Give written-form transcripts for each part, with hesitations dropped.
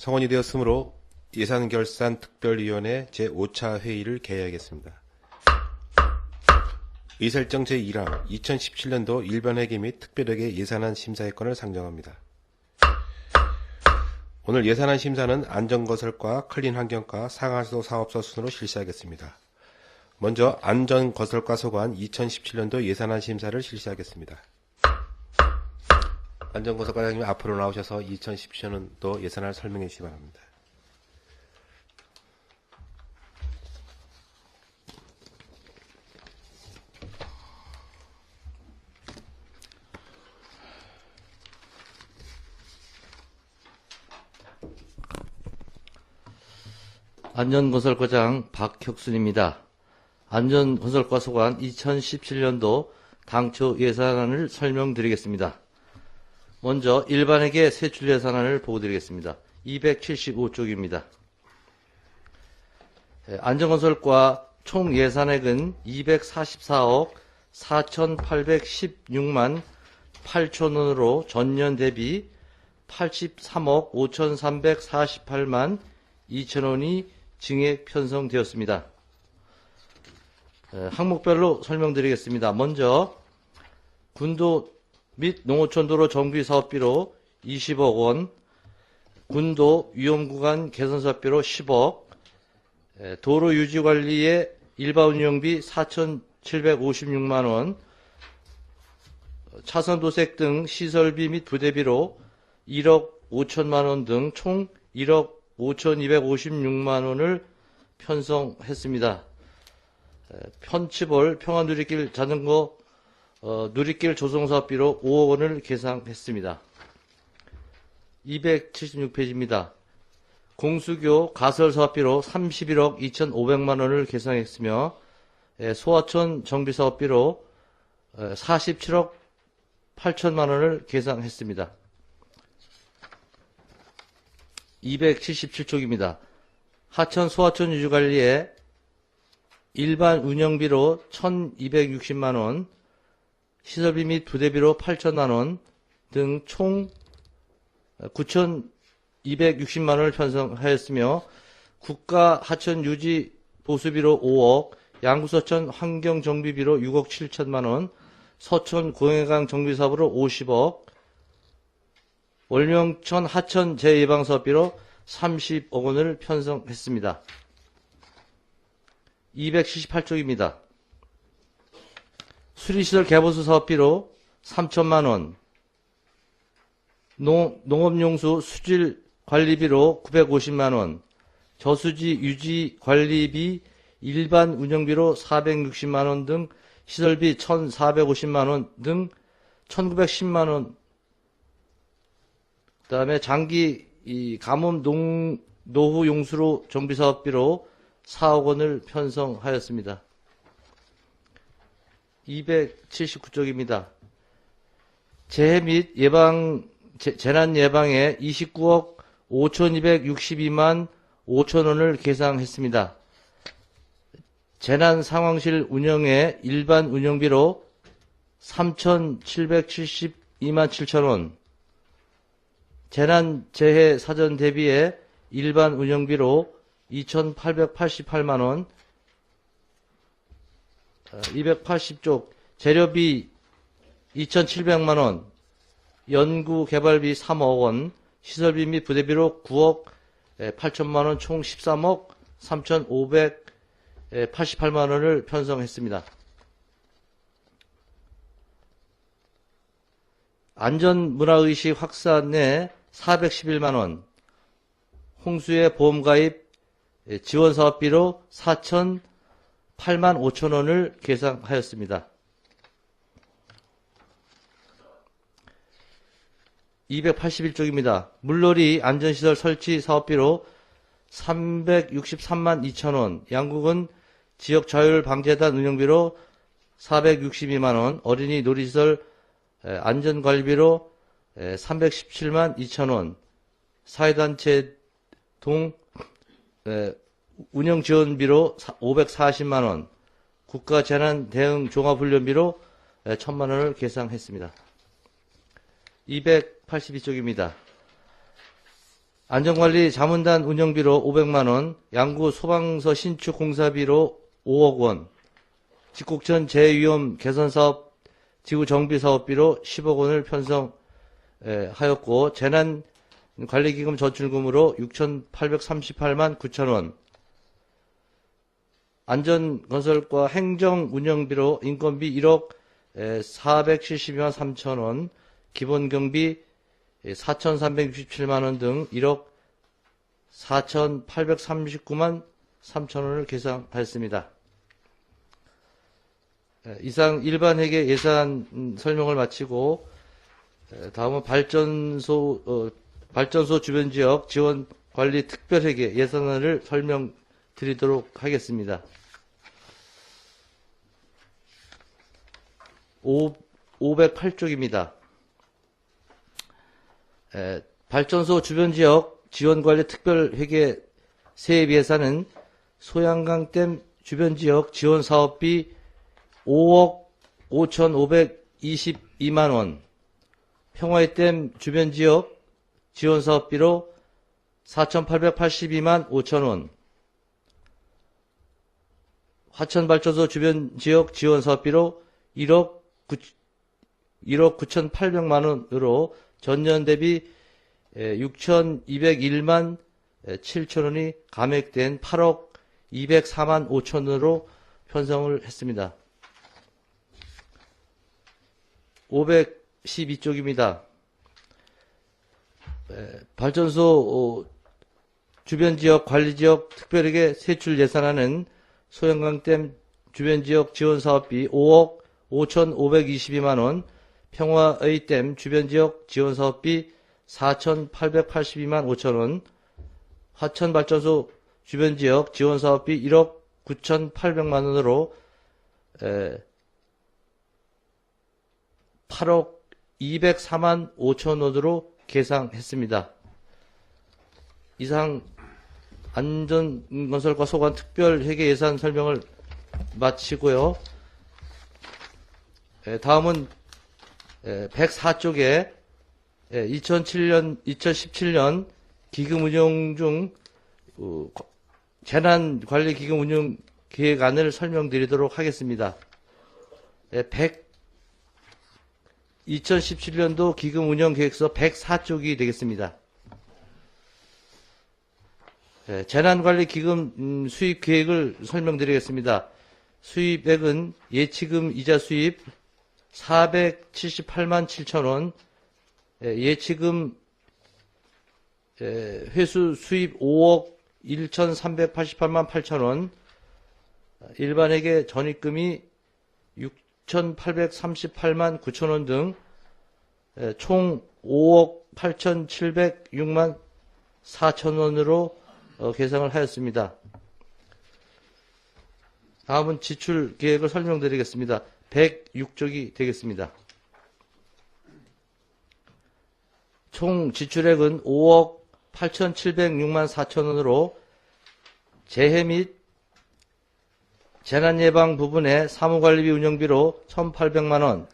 성원이 되었으므로 예산결산특별위원회 제5차 회의를 개회하겠습니다. 의설정 제1항 2017년도 일반회계 및 특별회계 예산안 심사의건을 상정합니다. 오늘 예산안 심사는 안전건설과 클린환경과 상하수 사업소 순으로 실시하겠습니다. 먼저 안전건설과 소관 2017년도 예산안 심사를 실시하겠습니다. 안전건설과장님 앞으로 나오셔서 2017년도 예산안을 설명해 주시기 바랍니다. 안전건설과장 박혁순입니다. 안전건설과 소관 2017년도 당초 예산안을 설명드리겠습니다. 먼저 일반회계 세출 예산안을 보고드리겠습니다. 275쪽입니다. 안전건설과 총 예산액은 244억 4,816만 8천원으로 전년 대비 83억 5,348만 2천원이 증액 편성되었습니다. 항목별로 설명드리겠습니다. 먼저 군도 및 농어촌도로 정비사업비로 20억 원, 군도 위험구간 개선사업비로 10억, 도로 유지관리의 일반 운영비 4,756만 원, 차선도색 등 시설비 및 부대비로 1억 5천만 원 등 총 1억 5,256만 원을 편성했습니다. 편치벌 평화누리길 자전거 누리길 조성사업비로 5억 원을 계상했습니다. 276페이지입니다. 공수교 가설사업비로 31억 2,500만 원을 계상했으며 소하천 정비사업비로 47억 8천만 원을 계상했습니다. 277쪽입니다. 하천 소하천 유지관리에 일반 운영비로 1,260만 원, 시설비 및 부대비로 8천만 원 등 총 9,260만 원을 편성하였으며 국가 하천 유지 보수비로 5억, 양구서천 환경정비비로 6억 7천만 원, 서천 공해강 정비사업으로 50억, 월명천 하천 재예방사업비로 30억 원을 편성했습니다. 278쪽입니다. 수리시설 개보수 사업비로 3천만 원, 농업용수 수질 관리비로 950만 원, 저수지 유지 관리비 일반 운영비로 460만 원 등 시설비 1,450만 원 등 1,910만 원, 그 다음에 장기 가뭄 노후 용수로 정비사업비로 4억 원을 편성하였습니다. 279쪽입니다. 재해 및 재난 예방에 29억 5,262만 5천 원을 계상했습니다. 재난 상황실 운영에 일반 운영비로 3,772만 7천 원, 재난 재해 사전 대비에 일반 운영비로 2,888만 원, 280쪽 재료비 2,700만 원, 연구 개발비 3억 원, 시설비 및 부대비로 9억 8천만 원, 총 13억 3,588만 원을 편성했습니다. 안전문화의식 확산에 411만 원, 홍수의 보험가입 지원사업비로 8만 5천 원을 계상하였습니다. 281쪽입니다. 물놀이 안전시설 설치 사업비로 363만 2천 원, 양국은 지역자율방재단 운영비로 462만 원, 어린이 놀이시설 안전관리비로 317만 2천 원, 사회단체 동 운영지원비로 540만 원, 국가재난대응 종합훈련비로 1,000만 원을 계상했습니다. 282쪽입니다. 안전관리 자문단 운영비로 500만원, 양구 소방서 신축 공사비로 5억원, 직곡천 재위험 개선사업 지구 정비사업비로 10억원을 편성하였고, 재난관리기금 저출금으로 6,838만 9천원, 안전건설과 행정운영비로 인건비 1억 472만 3천원, 기본경비 4,367만원 등 1억 4,839만 3천원을 계산하였습니다. 이상 일반회계 예산 설명을 마치고 다음은 발전소 주변지역 지원관리 특별회계 예산안을 설명드리도록 하겠습니다. 508쪽입니다. 발전소 주변지역 지원관리 특별회계 세입 예산은 소양강댐 주변지역 지원사업비 5억 5,522만원, 평화의댐 주변지역 지원사업비로 4,882만 5천원, 화천발전소 주변지역 지원사업비로 1억 9,800만원으로 전년 대비 6,201만 7천원이 감액된 8억 204만 5천원으로 편성을 했습니다. 512쪽입니다. 발전소 주변지역 관리지역 특별회계 세출 예산안은 소양강댐 주변지역 지원사업비 5억 5,522만원, 평화의댐 주변지역 지원사업비 4,882만 5천원, 화천발전소 주변지역 지원사업비 1억 9,800만원으로 8억 204만 5천원으로 계상했습니다. 이상 안전건설과 소관 특별회계 예산 설명을 마치고요. 다음은 104쪽에 2017년 기금 운영 중 재난관리기금 운영 계획안을 설명드리도록 하겠습니다. 2017년도 기금 운영 계획서 104쪽이 되겠습니다. 재난관리기금 수입 계획을 설명드리겠습니다. 수입액은 예치금 이자 수입 478만 7천원, 예치금 회수 수입 5억 1,388만 8천원, 일반회계 전입금이 6,838만 9천원 등 총 5억 8,706만 4천원으로 계상을 하였습니다. 다음은 지출 계획을 설명드리겠습니다. 106쪽이 되겠습니다. 총 지출액은 5억 8,706만 4천원으로 재해 및 재난예방 부분의 사무관리비 운영비로 1,800만원,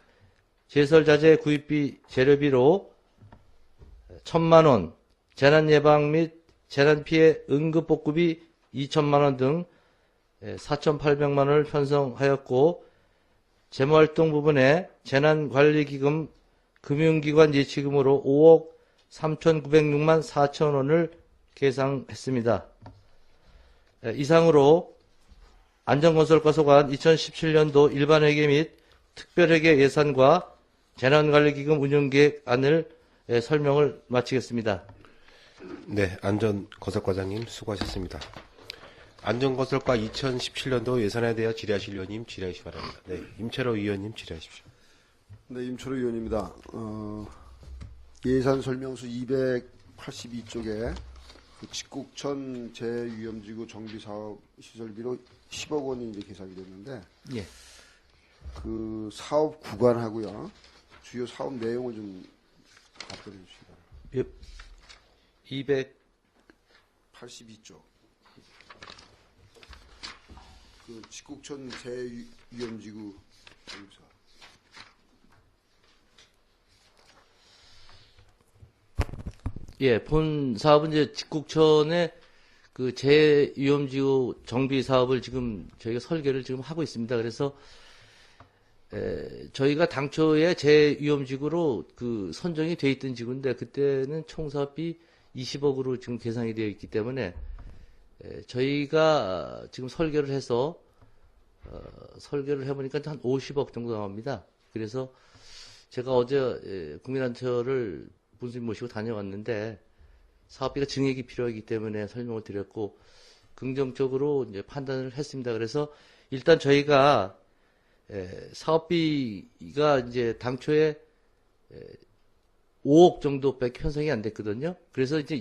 제설자재 구입비 재료비로 1,000만원, 재난예방 및 재난피해 응급복구비 2천만원 등 4,800만원을 편성하였고, 재무활동 부분에 재난관리기금 금융기관 예치금으로 5억 3,906만 4천원을 계상했습니다. 이상으로 안전건설과 소관 2017년도 일반회계 및 특별회계 예산과 재난관리기금 운영계획안을 설명을 마치겠습니다. 네, 안전건설과장님 수고하셨습니다. 안전건설과 2017년도 예산에 대해 질의하실 의원님 질의하시기 바랍니다. 네, 임철호 의원님 질의하십시오. 네, 임철호 의원입니다. 예산 설명수 282쪽에 직곡천 재위험지구 정비사업 시설비로 10억 원이 이제 계산이 됐는데, 예. 그 사업 구간하고요, 주요 사업 내용을 좀 답변해 주시기 바랍니다. 282쪽. 그 직곡천 재위험지구 정비사업. 예, 본 사업은 이제 직국천의 그 재위험지구 정비 사업을 지금 저희가 설계를 지금 하고 있습니다. 그래서 저희가 당초에 재위험지구로 그 선정이 돼 있던 지구인데 그때는 총 사업비 20억으로 지금 계산이 되어 있기 때문에 저희가 지금 설계를 해서 설계를 해보니까 한 50억 정도 나옵니다. 그래서 제가 어제 국민안처를 분수님 모시고 다녀왔는데 사업비가 증액이 필요하기 때문에 설명을 드렸고 긍정적으로 이제 판단을 했습니다. 그래서 일단 저희가 사업비가 이제 당초에 5억 정도밖에 편성이 안 됐거든요. 그래서 이제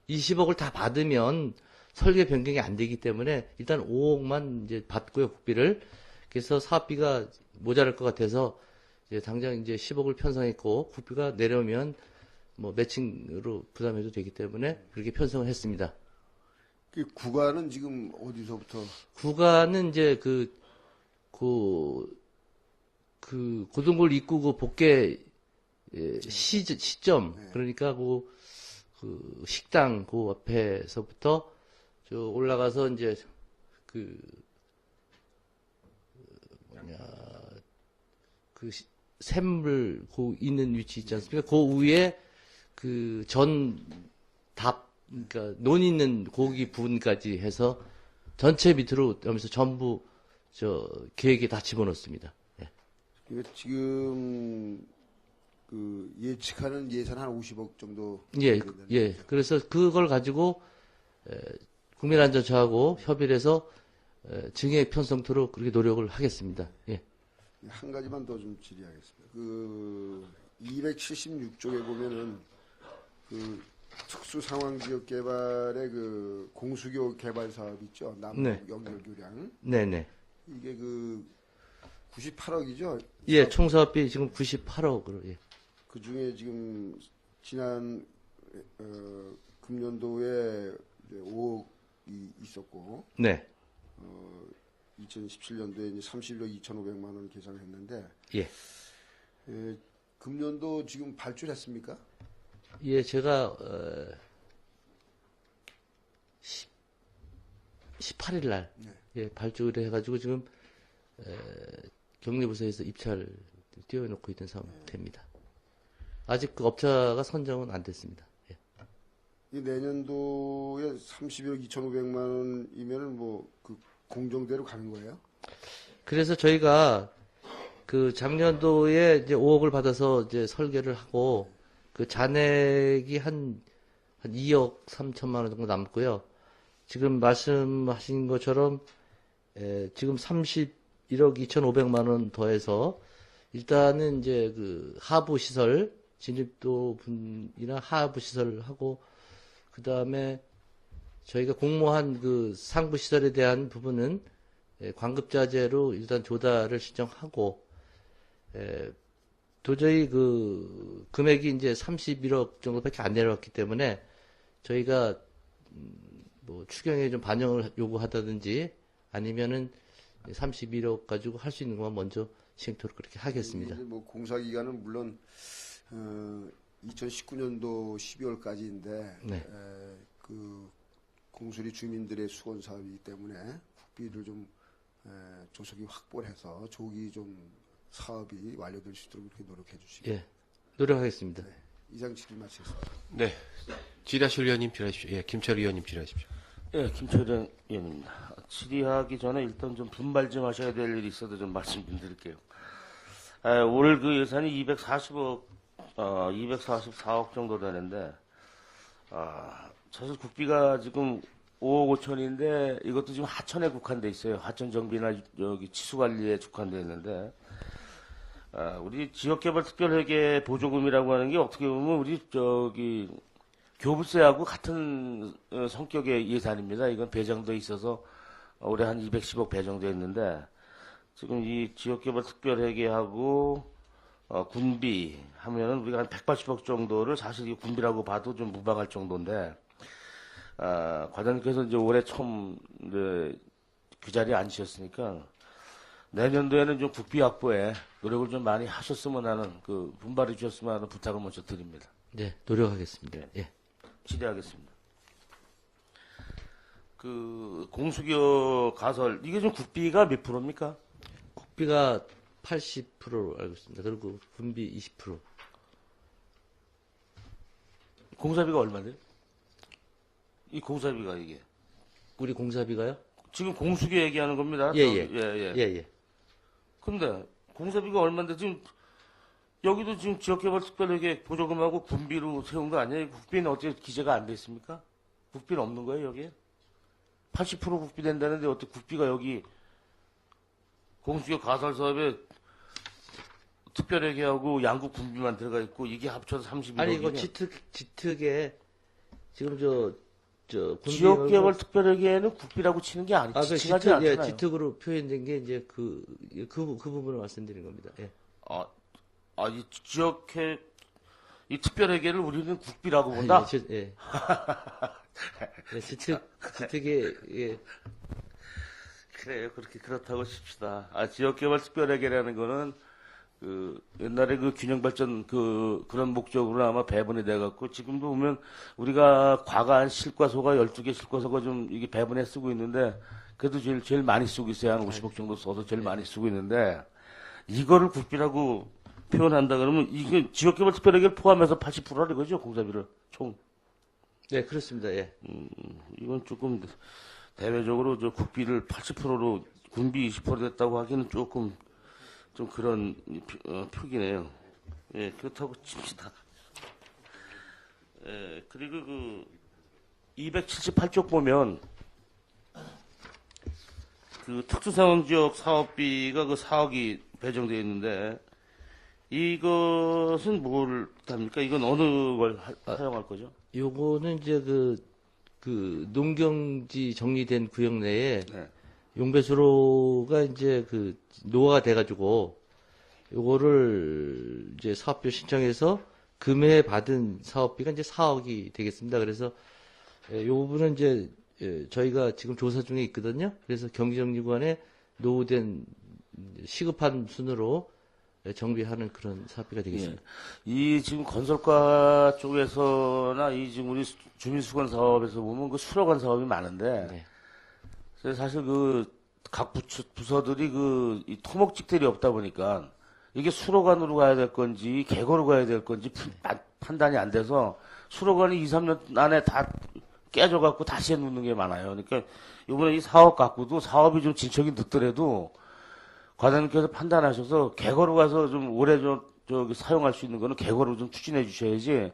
20억을 다 받으면 설계 변경이 안 되기 때문에 일단 5억만 이제 받고요, 국비를. 그래서 사업비가 모자랄 것 같아서 이제 당장 이제 10억을 편성했고 국비가 내려오면 뭐 매칭으로 부담해도 되기 때문에 그렇게 편성을 했습니다. 그 구간은 지금 어디서부터? 구간은 이제 그 고등골 입구 그 복개 시점 그러니까 그 식당 그 앞에서부터 저 올라가서 이제 그 샘물 그 있는 위치 있지 않습니까? 그 위에 그 전답 그러니까 논 있는 고기 부분까지 해서 전체 밑으로 하면서 전부 저 계획에 다 집어넣습니다. 예. 이거 지금 그 예측하는 예산 한 50억 정도. 예, 된다는 예. 거죠. 그래서 그걸 가지고 국민안전처하고 협의를 해서 증액 편성토록 그렇게 노력을 하겠습니다. 예. 한 가지만 더 좀 질의하겠습니다. 그 276쪽에 보면은 그 특수상황지역 개발의 그 공수교 개발 사업 있죠. 남북 네. 연결교량. 네네. 이게 그 98억이죠. 예, 총사업비 지금 98억으로, 예. 그 중에 지금 지난 금년도에 5억이 있었고 네. 2017년도에 이제 31억 2,500만 원 계산했는데 예. 금년도 지금 발주했습니까? 예, 제가, 18일 날, 네. 예, 발주를 해가지고 지금, 경리부서에서 입찰 띄워놓고 있는 상태입니다. 아직 그 업자가 선정은 안 됐습니다. 예. 이 내년도에 31억 2,500만 원이면은 뭐 그 공정대로 가는 거예요? 그래서 저희가 그 작년도에 이제 5억을 받아서 이제 설계를 하고 그 잔액이 한 2억 3천만 원 정도 남고요. 지금 말씀하신 것처럼 지금 31억 2,500만 원 더해서 일단은 이제 그 하부 시설 진입도 분이나 하부 시설을 하고 그 다음에 저희가 공모한 그 상부 시설에 대한 부분은 관급자재로 일단 조달을 신청하고 도저히 그 금액이 이제 31억 정도밖에 안 내려왔기 때문에 저희가 뭐 추경에 좀 반영을 요구하다든지 아니면은 31억 가지고 할 수 있는 것만 먼저 시행토록 그렇게 하겠습니다. 이제 뭐 공사 기간은 물론 2019년도 12월까지인데 네. 그 공수리 주민들의 수건 사업이기 때문에 국비를 좀 조속히 확보를 해서 조기 좀 사업이 완료될 수 있도록 그렇게 노력해 주시고. 예, 노력하겠습니다. 이상 질의 마치겠습니다. 네. 지다실 의원님 질의하십시오. 예, 김철 의원님 질의하십시오. 예, 김철현 의원입니다. 질의하기 전에 일단 좀 분발 좀 하셔야 될 일이 있어도 좀 말씀 좀 드릴게요. 올 그 예산이 244억 정도 되는데, 사실 국비가 지금 5억 5천인데 이것도 지금 하천에 국한돼 있어요. 하천 정비나 여기 치수 관리에 국한돼 있는데, 우리 지역개발특별회계 보조금이라고 하는 게 어떻게 보면 우리 저기 교부세하고 같은 성격의 예산입니다. 이건 배정돼 있어서 올해 한 210억 배정돼 있는데 지금 이 지역개발특별회계하고 군비 하면은 우리가 한 180억 정도를 사실 이 군비라고 봐도 좀 무방할 정도인데 과장님께서 이제 올해 처음 그 자리에 앉으셨으니까 내년도에는 좀 국비 확보에 노력을 좀 많이 하셨으면 하는 그 분발해 주셨으면 하는 부탁을 먼저 드립니다. 네, 노력하겠습니다. 네. 예. 기대하겠습니다. 그 공수교 가설 이게 좀 국비가 몇 프로입니까? 국비가 80%로 알고 있습니다. 그리고 분비 20%. 공사비가 얼마인데요? 이 공사비가 이게 우리 공사비가요? 지금 공수교 얘기하는 겁니다. 예, 저기, 예. 예. 예. 근데 공사비가 얼마인데 지금 여기도 지금 지역개발특별에게 보조금하고 군비로 세운 거 아니에요? 국비는 어떻게 기재가 안 돼 있습니까? 국비는 없는 거예요, 여기에? 80% 국비 된다는데 어떻게 국비가 여기 공수교 가설 사업에 특별회계하고 양국 군비만 들어가 있고 이게 합쳐서 31억이면 아니 이거 지특에 지금 군비 지역개발 특별회계에는 국비라고 치는 게 아니고 그 지칭하지 지특, 예, 않잖아요. 지특으로 표현된 게 이제 그 부분을 말씀드린 겁니다. 예. 이 이 특별회계를 우리는 국비라고 본다? 예. 예, 지특에 예. 그래요. 그렇다고 칩시다. 지역개발 특별회계라는 거는 옛날에 균형발전 그런 목적으로 아마 배분이 돼갖고 지금도 보면 우리가 과거한 실과소가 12개 실과소가 좀 이게 배분해 쓰고 있는데 그래도 제일 많이 쓰고 있어요. 한 50억 정도 써서 제일 많이 쓰고 있는데 이거를 국비라고 표현한다 그러면 이게 지역개발 특별회계를 포함해서 80%라 이거죠. 공사비를 총. 네, 그렇습니다. 예. 이건 조금 대외적으로 국비를 80%로 군비 20% 됐다고 하기는 조금 좀 그런 표기네요. 예, 그렇다고 칩시다. 예, 그리고 278쪽 보면 특수상황지역 사업비가 4억이 배정되어 있는데 이것은 뭘 합니까? 이건 어느 걸 사용할 거죠? 요거는 이제 농경지 정리된 구역 내에 네. 용배수로가 이제 노화가 돼가지고 요거를 이제 사업비 신청해서 금해 받은 사업비가 이제 4억이 되겠습니다. 그래서 요 부분은 이제 저희가 지금 조사 중에 있거든요. 그래서 경기정리관에 노후된 시급한 순으로 정비하는 그런 사업비가 되겠습니다. 예. 이 지금 건설과 쪽에서나 이 지금 우리 주민수건 사업에서 보면 수로관 사업이 많은데 네. 그래서 사실 각 부서들이 이 토목직들이 없다 보니까 이게 수로관으로 가야 될 건지 계거로 가야 될 건지 판단이 안 돼서 수로관이 2, 3년 안에 다 깨져갖고 다시 해놓는 게 많아요. 그러니까 이번에 이 사업 갖고도 사업이 좀 진척이 늦더라도 과장님께서 판단하셔서 계거로 가서 좀 오래 저기 사용할 수 있는 거는 계거로 좀 추진해 주셔야지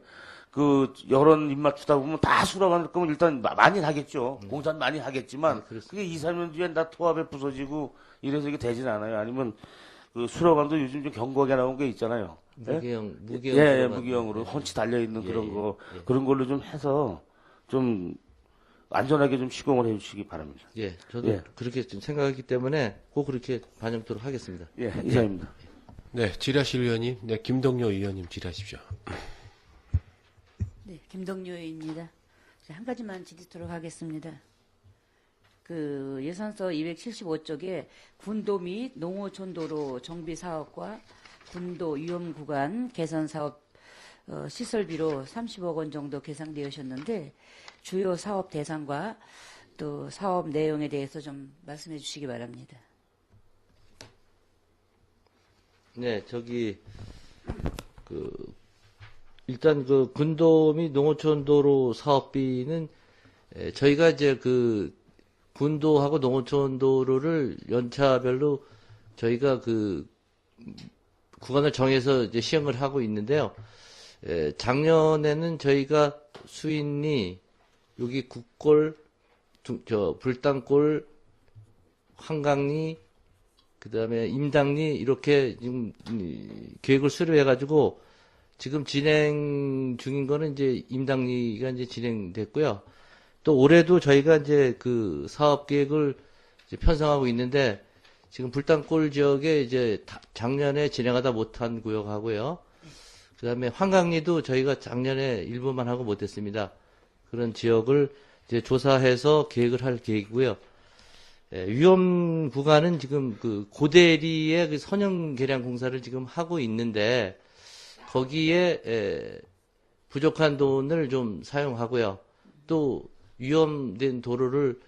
여론 입맞추다 보면 다 수락할 거면 일단 많이 하겠죠. 공사는 많이 하겠지만 그게 2, 3년 뒤엔 다 토합에 부서지고 이래서 이게 되진 않아요. 아니면 수락관도 요즘 좀 견고하게 나온 게 있잖아요. 무게형 예, 무게형으로 헌치 달려 있는 그런 거 그런 걸로 좀 해서 좀 안전하게 좀 시공을 해주시기 바랍니다. 예, 저도 그렇게 좀 생각하기 때문에 꼭 그렇게 반영토록 하겠습니다. 예, 이상입니다. 네, 질의하실 의원님, 김동료 의원님 질의하십시오. 네, 김동료입니다. 한 가지만 질의토록 하겠습니다. 예산서 275쪽에 군도 및 농어촌도로 정비 사업과 군도 위험 구간 개선 사업 시설비로 30억 원 정도 계산되셨는데 주요 사업 대상과 또 사업 내용에 대해서 좀 말씀해 주시기 바랍니다. 네, 일단 군도 및 농어촌도로 사업비는 저희가 이제 군도하고 농어촌도로를 연차별로 저희가 구간을 정해서 이제 시행을 하고 있는데요. 작년에는 저희가 수인리, 여기 국골, 불당골, 한강리, 그 다음에 임당리, 이렇게 지금 계획을 수립해가지고 지금 진행 중인 거는 이제 임당리가 이제 진행됐고요. 또 올해도 저희가 이제 사업 계획을 이제 편성하고 있는데 지금 불당골 지역에 이제 작년에 진행하다 못한 구역하고요. 그 다음에 한강리도 저희가 작년에 일부만 하고 못했습니다. 그런 지역을 이제 조사해서 계획을 할 계획이고요. 위험 구간은 지금 고대리의 선형 개량 공사를 지금 하고 있는데 거기에 부족한 돈을 좀 사용하고요. 또 위험된 도로를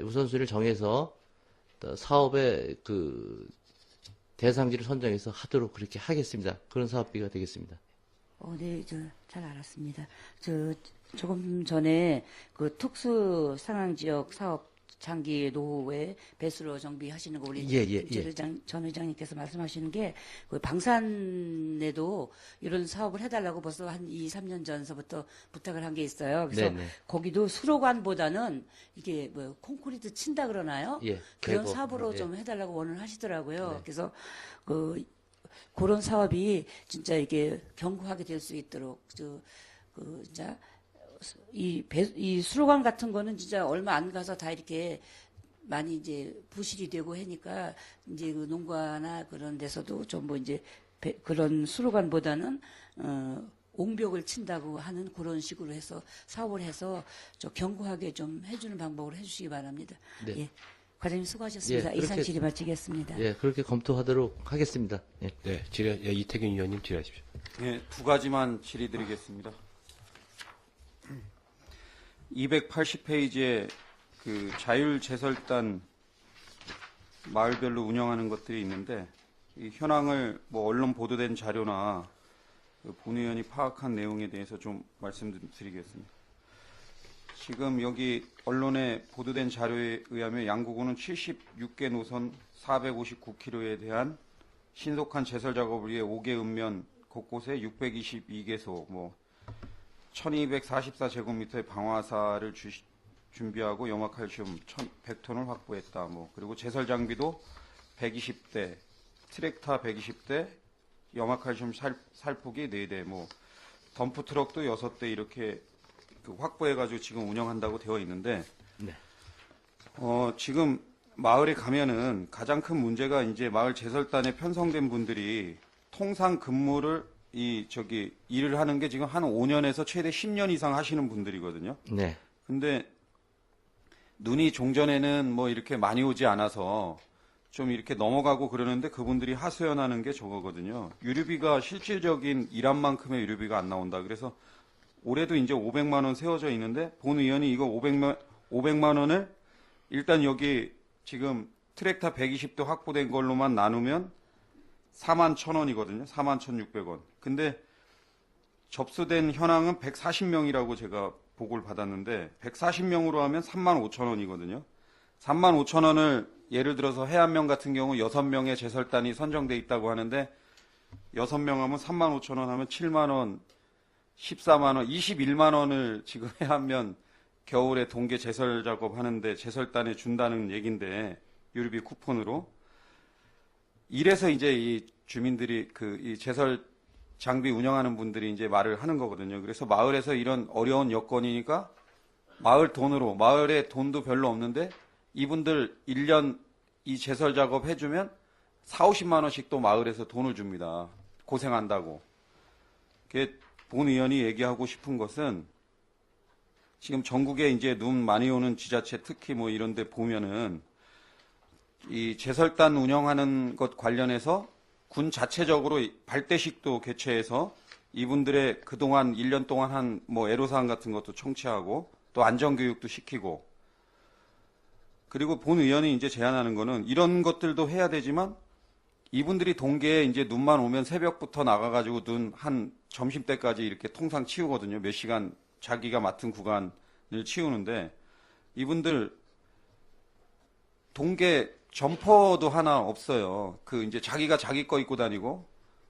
우선순위를 정해서 사업의 그 대상지를 선정해서 하도록 그렇게 하겠습니다. 그런 사업비가 되겠습니다. 네, 잘 알았습니다. 조금 전에 그 특수 상황 지역 사업 장기 노후에 배수로 정비하시는 거 우리 전 의장님께서 말씀하시는 게 그 방산에도 이런 사업을 해달라고 벌써 한 2, 3년 전서부터 부탁을 한 게 있어요. 그래서 네네. 거기도 수로관보다는 이게 뭐 콘크리트 친다 그러나요? 예, 그런 개고. 사업으로 예. 좀 해달라고 원을 하시더라고요. 네. 그래서 그런 사업이 진짜 이게 견고하게 될 수 있도록 진짜 이 수로관 같은 거는 진짜 얼마 안 가서 다 이렇게 많이 이제 부실이 되고 하니까 이제 그 농가나 그런 데서도 좀 뭐 이제 그런 수로관보다는 옹벽을 친다고 하는 그런 식으로 해서 사업을 해서 좀 견고하게 좀 해주는 방법으로 해주시기 바랍니다. 네. 예. 과장님 수고하셨습니다. 예, 이상 그렇게- 질의 마치겠습니다. 예, 그렇게 검토하도록 하겠습니다. 예. 네, 이태균 의원님 질의하십시오. 네, 두 가지만 질의드리겠습니다. 280페이지에 그 자율제설단 마을별로 운영하는 것들이 있는데 이 현황을 뭐 언론 보도된 자료나 그 본 의원이 파악한 내용에 대해서 좀 말씀드리겠습니다. 지금 여기 언론에 보도된 자료에 의하면 양구군은 76개 노선 459km에 대한 신속한 제설 작업을 위해 5개 읍면 곳곳에 622개소, 1244제곱미터의 방화사를 준비하고 염화칼슘 100톤을 확보했다. 그리고 제설 장비도 120대, 트랙터 120대, 염화칼슘 살포기 4대, 덤프 트럭도 6대 이렇게 확보해가지고 지금 운영한다고 되어 있는데, 네. 지금 마을에 가면은 가장 큰 문제가 이제 마을 제설단에 편성된 분들이 통상 근무를 일을 하는 게 지금 한 5년에서 최대 10년 이상 하시는 분들이거든요. 네. 근데 눈이 종전에는 이렇게 많이 오지 않아서 좀 이렇게 넘어가고 그러는데 그분들이 하소연하는 게 저거거든요. 유류비가 실질적인 일한 만큼의 유류비가 안 나온다. 그래서 올해도 이제 500만 원 세워져 있는데 본 의원이 이거 500만 원을 일단 여기 지금 트랙터 120도 확보된 걸로만 나누면 41,000원이거든요. 41,600원. 근데 접수된 현황은 140명이라고 제가 보고를 받았는데 140명으로 하면 35,000원이거든요. 35,000원을 예를 들어서 해안면 같은 경우 6명의 제설단이 선정돼 있다고 하는데 6명 하면 35,000원 하면 7만 원, 14만 원, 21만 원을 지금 해안면 겨울에 동계 제설 작업하는데 제설단에 준다는 얘긴데 유류비 쿠폰으로 이래서 이제 이 주민들이 이 제설 장비 운영하는 분들이 이제 말을 하는 거거든요. 그래서 마을에서 이런 어려운 여건이니까 마을 돈으로, 마을에 돈도 별로 없는데 이분들 1년 이 제설 작업 해주면 4, 50만 원씩 또 마을에서 돈을 줍니다. 고생한다고. 본 의원이 얘기하고 싶은 것은 지금 전국에 이제 눈 많이 오는 지자체 특히 이런 데 보면은 이 제설단 운영하는 것 관련해서 군 자체적으로 발대식도 개최해서 이분들의 그동안 1년 동안 한 애로사항 같은 것도 청취하고 또 안전교육도 시키고 그리고 본 의원이 이제 제안하는 거는 이런 것들도 해야 되지만 이분들이 동계에 이제 눈만 오면 새벽부터 나가가지고 눈 한 점심때까지 이렇게 통상 치우거든요. 몇 시간 자기가 맡은 구간을 치우는데 이분들 동계 점퍼도 하나 없어요. 이제 자기가 자기 거 입고 다니고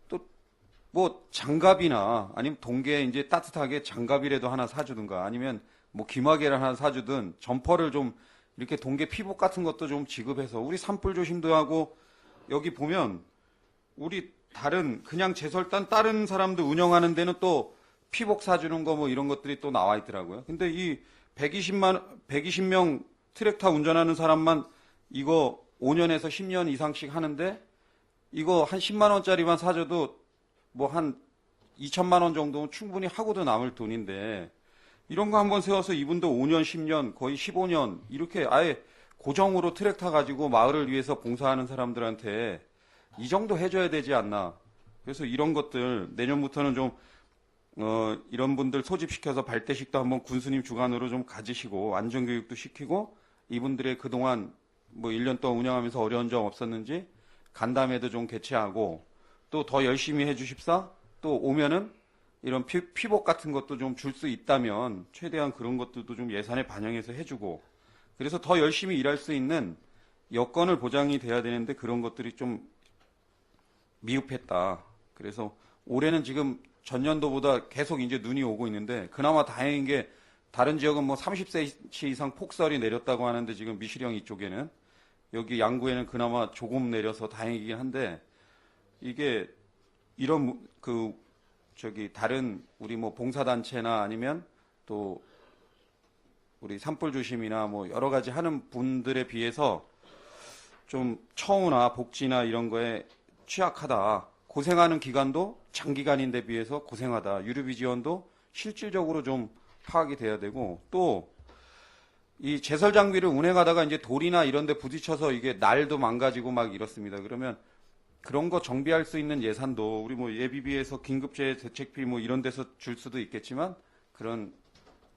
또 장갑이나 아니면 동계에 이제 따뜻하게 장갑이라도 하나 사주든가 아니면 귀마개를 하나 사주든 점퍼를 좀 이렇게 동계 피복 같은 것도 좀 지급해서 우리 산불 조심도 하고 여기 보면 우리 다른 그냥 제설단 다른 사람들 운영하는 데는 또 피복 사주는 거 이런 것들이 또 나와 있더라고요. 근데 이 120명 트랙터 운전하는 사람만 이거 5년에서 10년 이상씩 하는데 이거 한 10만 원짜리만 사줘도 한 2천만 원 정도는 충분히 하고도 남을 돈인데 이런 거 한번 세워서 이분도 5년, 10년, 거의 15년 이렇게 아예 고정으로 트랙터 가지고 마을을 위해서 봉사하는 사람들한테 이 정도 해줘야 되지 않나. 그래서 이런 것들 내년부터는 좀 이런 분들 소집시켜서 발대식도 한번 군수님 주관으로 좀 가지시고 안전교육도 시키고 이분들의 그동안 뭐 1년 동안 운영하면서 어려운 점 없었는지 간담회도 좀 개최하고 또 더 열심히 해주십사 또 오면은 이런 피복 같은 것도 좀 줄 수 있다면 최대한 그런 것들도 좀 예산에 반영해서 해주고 그래서 더 열심히 일할 수 있는 여건을 보장이 돼야 되는데 그런 것들이 좀 미흡했다. 그래서 올해는 지금 전년도보다 계속 이제 눈이 오고 있는데 그나마 다행인 게 다른 지역은 뭐 30cm 이상 폭설이 내렸다고 하는데 지금 미시령 이쪽에는 여기 양구에는 그나마 조금 내려서 다행이긴 한데 이게 이런 다른 우리 뭐 봉사단체나 아니면 또 우리 산불 조심이나 뭐 여러 가지 하는 분들에 비해서 좀 처우나 복지나 이런 거에 취약하다. 고생하는 기간도 장기간인데 비해서 고생하다. 유류비 지원도 실질적으로 좀 파악이 돼야 되고 또 이 제설 장비를 운행하다가 이제 돌이나 이런 데 부딪혀서 이게 날도 망가지고 막 이렇습니다. 그러면 그런 거 정비할 수 있는 예산도 우리 뭐 예비비에서 긴급재해 대책비 뭐 이런 데서 줄 수도 있겠지만 그런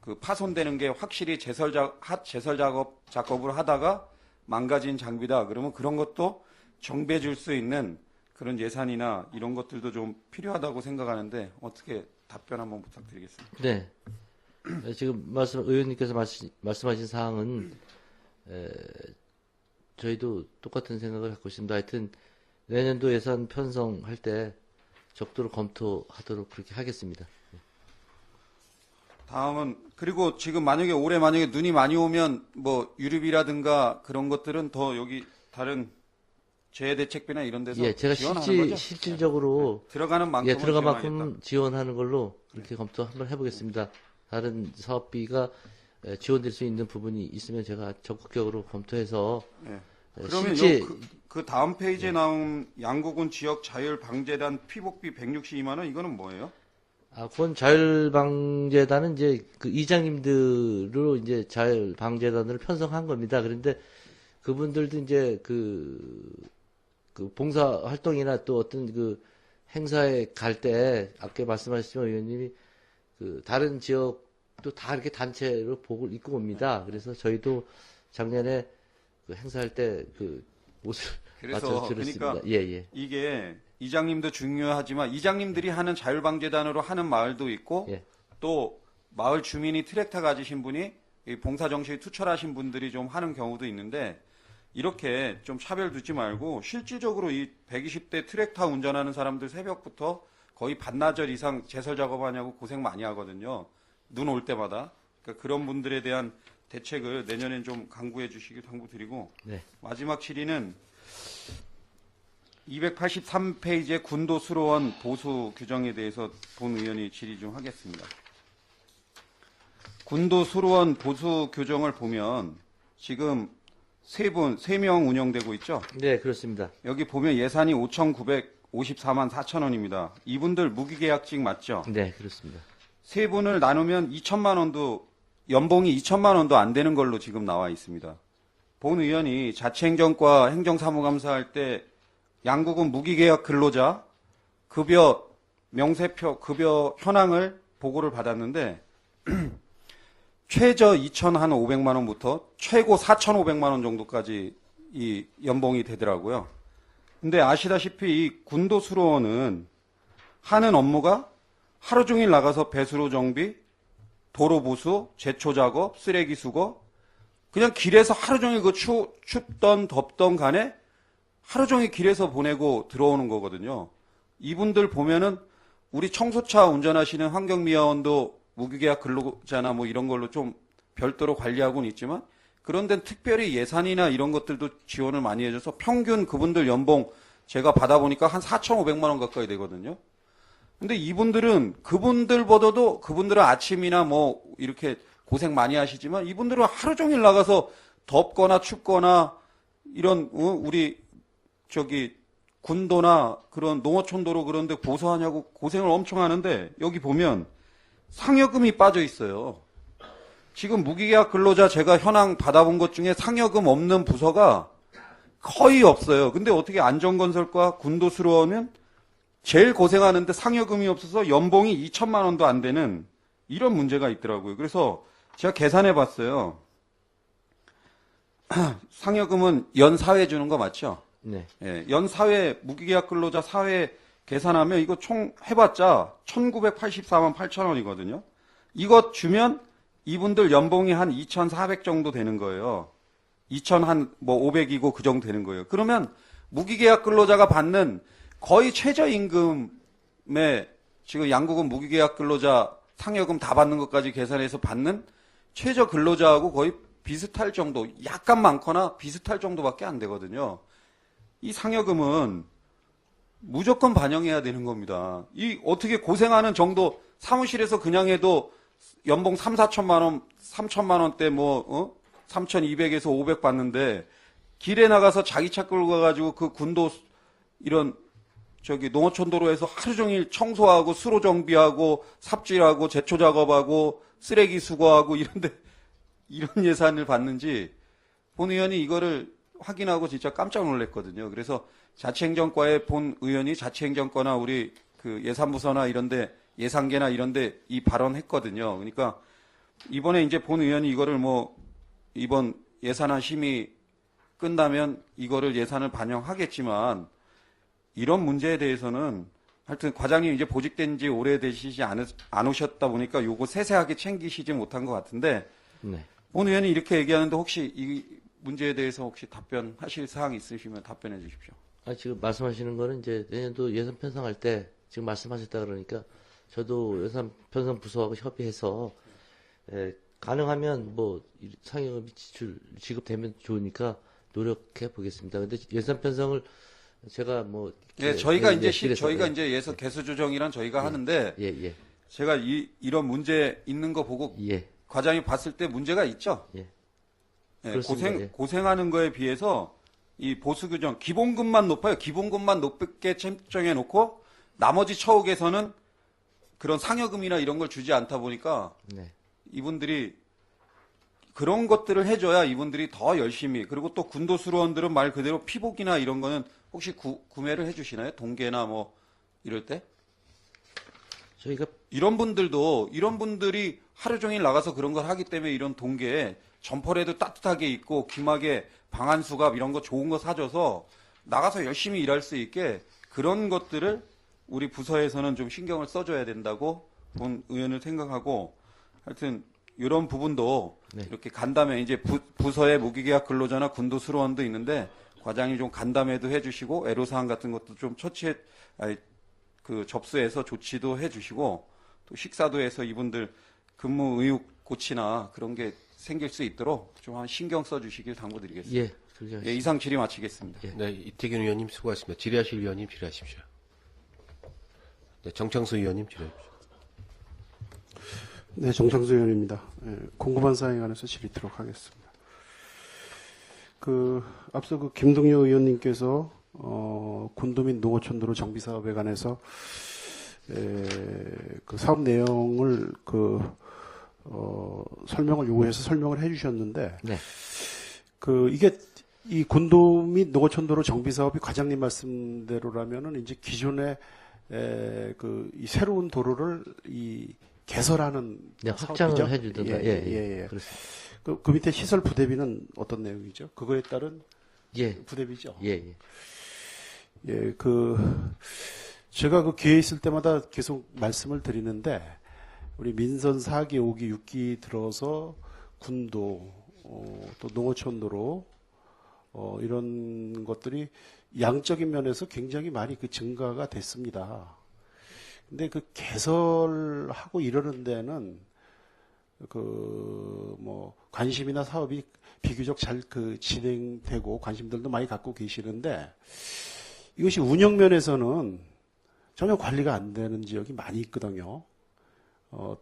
그 파손되는 게 확실히 제설 작업을 하다가 망가진 장비다. 그러면 그런 것도 정비해 줄 수 있는 그런 예산이나 이런 것들도 좀 필요하다고 생각하는데 어떻게 답변 한번 부탁드리겠습니다. 네. 지금 의원님께서 말씀하신 사항은 저희도 똑같은 생각을 갖고 있습니다. 하여튼 내년도 예산 편성할 때 적도로 검토하도록 그렇게 하겠습니다. 다음은 그리고 지금 올해 만약에 눈이 많이 오면 뭐 유류비라든가 그런 것들은 더 여기 다른 재해대책비나 이런 데서 예, 제가 지원하는 거죠? 실질적으로 들어가는 만큼 들어간 만큼 지원하는 걸로 그렇게 검토 한번 해보겠습니다. 다른 사업비가 지원될 수 있는 부분이 있으면 제가 적극적으로 검토해서 그러면 그 다음 페이지에 나온 양구군 지역 자율방재단 피복비 162만 원 이거는 뭐예요? 그건 자율방재단은 이제 그 이장님들로 이제 자율방재단을 편성한 겁니다. 그런데 그분들도 이제 그 봉사 활동이나 또 어떤 그 행사에 갈 때 아까 말씀하셨지만 의원님이 그 다른 지역도 다 이렇게 단체로 복을 입고 옵니다. 그래서 저희도 작년에 그 행사할 때 그 옷을 맞춰서 들었습니다. 그러니까 예. 이게 이장님도 중요하지만 이장님들이 하는 자율방재단으로 하는 마을도 있고 예. 또 마을 주민이 트랙터 가지신 분이 이 봉사정신이 투철하신 분들이 좀 하는 경우도 있는데 이렇게 좀 차별 두지 말고 실질적으로 이 120대 트랙터 운전하는 사람들 새벽부터 거의 반나절 이상 제설 작업하냐고 고생 많이 하거든요. 눈 올 때마다. 그러니까 그런 분들에 대한 대책을 내년엔 좀 강구해 주시기 당부드리고 네. 마지막 질의는 283페이지의 군도 수로원 보수 규정에 대해서 본 의원이 질의 좀 하겠습니다. 군도 수로원 보수 규정을 보면 지금 세 명 운영되고 있죠? 네, 그렇습니다. 여기 보면 예산이 5,954만 4천 원입니다. 이분들 무기계약직 맞죠? 네, 그렇습니다. 세 분을 나누면 2천만 원도 연봉이 2천만 원도 안 되는 걸로 지금 나와 있습니다. 본 의원이 자치행정과 행정사무감사할 때 양구군 무기계약 근로자 급여 명세표 급여 현황을 보고를 받았는데 최저 2,500만 원부터 최고 4,500만 원 정도까지 이 연봉이 되더라고요. 근데 아시다시피 이 군도 수로원은 하는 업무가 하루 종일 나가서 배수로 정비, 도로 보수, 제초 작업, 쓰레기 수거, 그냥 길에서 하루 종일 그 춥던 덥던 간에 하루 종일 길에서 보내고 들어오는 거거든요. 이분들 보면은 우리 청소차 운전하시는 환경미화원도 무기계약 근로자나 뭐 이런 걸로 좀 별도로 관리하고는 있지만 그런 데는 특별히 예산이나 이런 것들도 지원을 많이 해줘서 평균 그분들 연봉 제가 받아보니까 한 4,500만 원 가까이 되거든요. 근데 이분들은 그분들은 아침이나 뭐 이렇게 고생 많이 하시지만 이분들은 하루 종일 나가서 덥거나 춥거나 이런 우리 군도나 그런 농어촌도로 그런데 보수하냐고 고생을 엄청 하는데 여기 보면 상여금이 빠져 있어요. 지금 무기계약 근로자 제가 현황 받아본 것 중에 상여금 없는 부서가 거의 없어요. 근데 어떻게 안전건설과 군도수로하면 제일 고생하는데 상여금이 없어서 연봉이 2천만 원도 안 되는 이런 문제가 있더라고요. 그래서 제가 계산해 봤어요. 상여금은 연 사회 주는 거 맞죠? 네. 예, 연 사회, 무기계약 근로자 사회 계산하면 이거 총 해봤자 1984만 8천 원이거든요. 이것 주면 이분들 연봉이 한 2,400 정도 되는 거예요. 2,000 한 뭐 500이고 그 정도 되는 거예요. 그러면 무기계약 근로자가 받는 거의 최저임금에 지금 양국은 무기계약 근로자 상여금 다 받는 것까지 계산해서 받는 최저 근로자하고 거의 비슷할 정도, 약간 많거나 비슷할 정도밖에 안 되거든요. 이 상여금은 무조건 반영해야 되는 겁니다. 이 어떻게 고생하는 정도 사무실에서 그냥 해도 연봉 3, 4천만 원, 3천만 원대 3,200에서 500 받는데 길에 나가서 자기 차 끌고 가가지고 그 군도 이런 농어촌도로에서 하루 종일 청소하고 수로 정비하고 삽질하고 제초 작업하고 쓰레기 수거하고 이런데 이런 예산을 받는지 본 의원이 이거를 확인하고 진짜 깜짝 놀랐거든요. 그래서 자치행정과의 본 의원이 자치행정과나 우리 그 예산부서나 이런데 예산계나 이런데 이 발언했거든요. 그러니까 이번에 이제 본 의원이 이거를 이번 예산안 심의 끝나면 이거를 예산을 반영하겠지만 이런 문제에 대해서는 하여튼 과장님 이제 보직된 지 오래되시지 않으셨다 보니까 요거 세세하게 챙기시지 못한 것 같은데 네. 본 의원이 이렇게 얘기하는데 혹시 이 문제에 대해서 혹시 답변하실 사항 있으시면 답변해 주십시오. 지금 말씀하시는 거는 이제 내년도 예산 편성할 때 지금 말씀하셨다 그러니까 저도 예산 편성 부서하고 협의해서 가능하면 상여금 지급되면 좋으니까 노력해 보겠습니다. 근데 예산 편성을 제가 예, 저희가 이제 실에서, 예산 개수 조정이란 저희가 하는데 예. 제가 이런 문제 있는 거 보고 예. 과장이 봤을 때 문제가 있죠. 예. 예, 그렇습니다. 예. 고생하는 거에 비해서 이 보수 규정 기본급만 높아요. 기본급만 높게 책정해 놓고 나머지 처우에서는 그런 상여금이나 이런 걸 주지 않다 보니까 네. 이분들이 그런 것들을 해줘야 이분들이 더 열심히 그리고 또 군도수로원들은 말 그대로 피복이나 이런 거는 혹시 구매를 해주시나요? 동계나 이럴 때? 저희가 이런 분들이 하루 종일 나가서 그런 걸 하기 때문에 이런 동계에 점퍼라도 따뜻하게 입고 귀마개 방한수갑 이런 거 좋은 거 사줘서 나가서 열심히 일할 수 있게 그런 것들을 우리 부서에서는 좀 신경을 써줘야 된다고 본 의원을 생각하고 하여튼 이런 부분도 네. 이렇게 간담회 이제 부서의 무기계약 근로자나 군도수로원도 있는데 과장님 좀 간담회도 해주시고 애로사항 같은 것도 좀 접수해서 조치도 해주시고 또 식사도 해서 이분들 근무 의욕 고치나 그런 게 생길 수 있도록 좀 신경 써주시길 당부드리겠습니다. 예, 그렇게 하겠습니다. 예, 이상 질의 마치겠습니다. 예. 네, 이태균 의원님 수고하셨습니다. 질의하실 의원님 질의하십시오. 네, 정창수 의원님 질의하십시오. 네, 정창수 의원입니다. 궁금한 사항에 관해서 질의하도록 하겠습니다. 앞서 김동효 의원님께서 군도 및 농어촌도로 정비 사업에 관해서 그 사업 내용을 설명을 요구해서 설명을 해주셨는데, 네. 이게 이 군도 및 농어촌도로 정비 사업이 과장님 말씀대로라면은 이제 기존에 이 새로운 도로를 개설하는 네, 확장을 해주든가. 예. 그렇습니다. 그 밑에 시설 부대비는 어떤 내용이죠? 그거에 따른 예. 부대비죠? 예. 예, 제가 기회 있을 때마다 계속 말씀을 드리는데, 우리 민선 4기, 5기, 6기 들어서 군도, 또 농어촌도로, 이런 것들이 양적인 면에서 굉장히 많이 증가가 됐습니다. 근데 개설하고 이러는 데는 관심이나 사업이 비교적 잘 진행되고 관심들도 많이 갖고 계시는데 이것이 운영 면에서는 전혀 관리가 안 되는 지역이 많이 있거든요.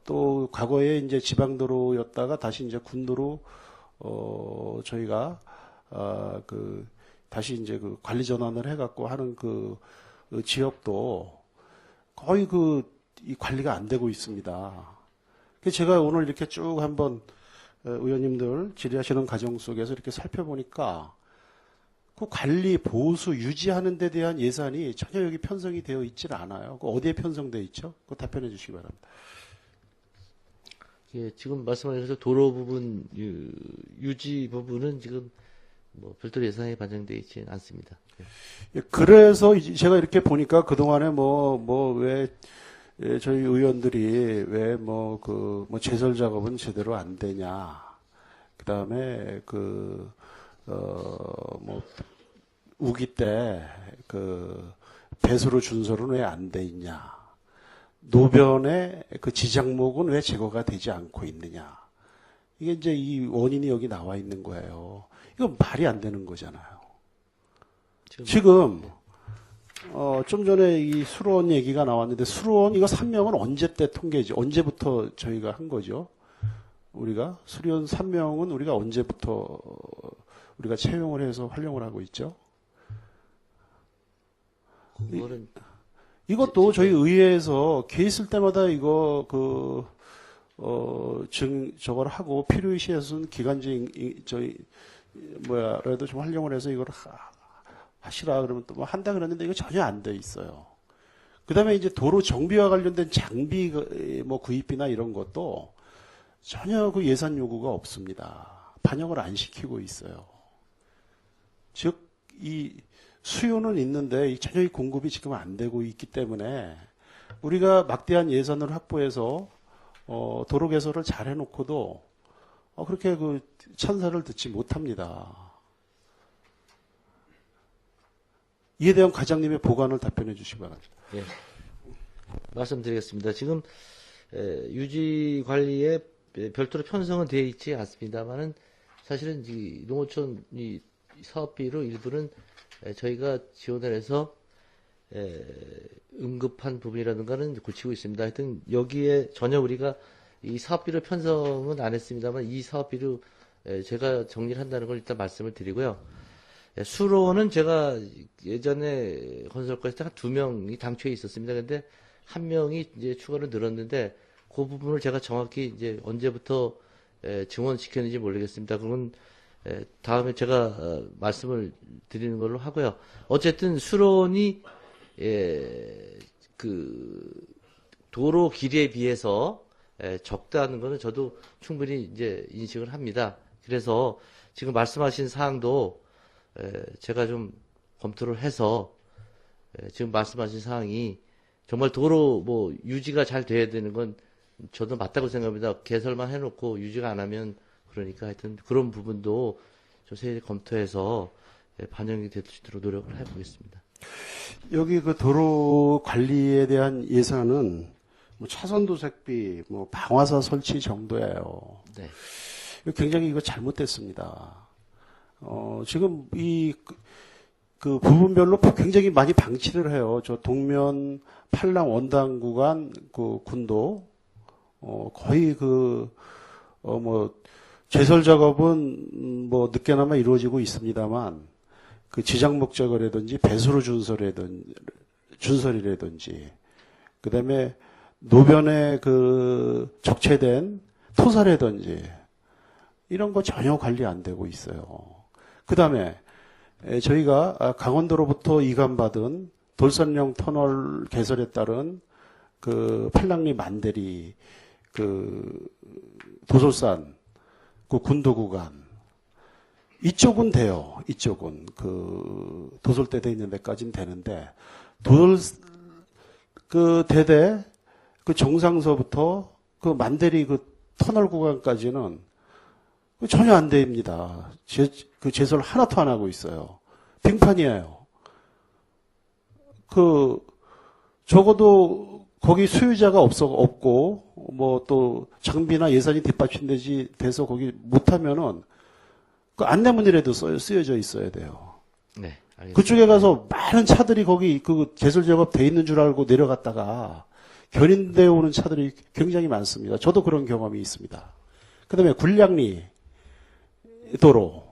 또 과거에 이제 지방도로였다가 다시 이제 군도로 저희가 다시 이제 관리 전환을 해갖고 하는 지역도 거의 이 관리가 안 되고 있습니다. 제가 오늘 이렇게 쭉 한번 의원님들 질의하시는 과정 속에서 이렇게 살펴보니까 그 관리, 보수, 유지하는 데 대한 예산이 전혀 여기 편성이 되어 있질 않아요. 그 어디에 편성되어 있죠? 그거 답변해 주시기 바랍니다. 예, 지금 말씀하신 도로 부분, 유지 부분은 지금 뭐 별도로 예산에 반영되어 있지 않습니다. 예. 예, 그래서 제가 이렇게 보니까 그동안에 왜 저희 의원들이 왜 제설 작업은 제대로 안 되냐. 그 다음에 우기 때 배수로 준설은 왜 안 돼 있냐. 노변의 그 지장목은 왜 제거가 되지 않고 있느냐. 이게 이제 이 원인이 여기 나와 있는 거예요. 이건 말이 안 되는 거잖아요. 지금 좀 전에 이 수로원 얘기가 나왔는데 수로원 이거 3명은 언제 때 통계지? 언제부터 저희가 한 거죠? 우리가 수로원 3명은 우리가 언제부터 우리가 채용을 해서 활용을 하고 있죠? 그거는 이것도 저희 의회에서 기회 있을 때마다 이거 저걸 하고 필요시해서는 기간적인 라도 좀 활용을 해서 이걸 하시라 그러면 또 한다 그랬는데 이거 전혀 안 돼 있어요. 그다음에 이제 도로 정비와 관련된 장비 구입이나 이런 것도 전혀 그 예산 요구가 없습니다. 반영을 안 시키고 있어요. 즉 이 수요는 있는데 전혀 이 공급이 지금 안 되고 있기 때문에 우리가 막대한 예산을 확보해서 도로 개설을 잘 해놓고도 그렇게 그 찬사를 듣지 못합니다. 이에 대한 과장님의 보관을 답변해 주시기 바랍니다. 예. 말씀드리겠습니다. 지금 유지 관리에 별도로 편성은 되어 있지 않습니다만은 사실은 이 농어촌 이 사업비로 일부는 저희가 지원을 해서 응급한 부분이라든가는 고치고 있습니다. 하여튼 여기에 전혀 우리가 이 사업비로 편성은 안 했습니다만 이 사업비로 제가 정리를 한다는 걸 일단 말씀을 드리고요. 수로는 제가 예전에 건설과에서 한 2명이 당초에 있었습니다. 근데 1명이 이제 추가로 늘었는데 그 부분을 제가 정확히 이제 언제부터 증원시켰는지 모르겠습니다. 그건 다음에 제가 말씀을 드리는 걸로 하고요. 어쨌든 수로원이 도로 길이에 비해서 적다는 것은 저도 충분히 이제 인식을 합니다. 그래서 지금 말씀하신 사항도 제가 좀 검토를 해서 지금 말씀하신 사항이 정말 도로 유지가 잘 돼야 되는 건 저도 맞다고 생각합니다. 개설만 해놓고 유지가 안 하면 그러니까 하여튼 그런 부분도 좀 세밀히 검토해서 반영이 될 수 있도록 노력을 해보겠습니다. 여기 그 도로 관리에 대한 예산은 차선 도색비, 방화사 설치 정도예요. 네. 굉장히 이거 잘못됐습니다. 지금 그 부분별로 굉장히 많이 방치를 해요. 저 동면 팔랑 원당 구간 그 군도 거의 제설 작업은 늦게나마 이루어지고 있습니다만 그 지장 목적이라든지 배수로 준설이라든지 그다음에 노변에 그 적체된 토사라든지 이런 거 전혀 관리 안 되고 있어요. 그다음에 저희가 강원도로부터 이관받은 돌산령 터널 개설에 따른 그 팔랑리 만대리 그 도솔산 그 군도 구간 이쪽은 돼요. 이쪽은 그 도솔대대 있는 데까지는 되는데 그 대대 그 정상서부터 그 만대리 그 터널 구간까지는 전혀 안 됩니다. 그 제설 하나도 안 하고 있어요. 빙판이에요. 적어도 거기 수요자가 없고 또 장비나 예산이 뒷받침되지 돼서 거기 못하면은 그 안내문이라도 쓰여져 있어야 돼요. 네, 알겠습니다. 그쪽에 가서 많은 차들이 거기 그 제설 작업 돼 있는 줄 알고 내려갔다가 견인되어 오는 차들이 굉장히 많습니다. 저도 그런 경험이 있습니다. 그다음에 굴량리 도로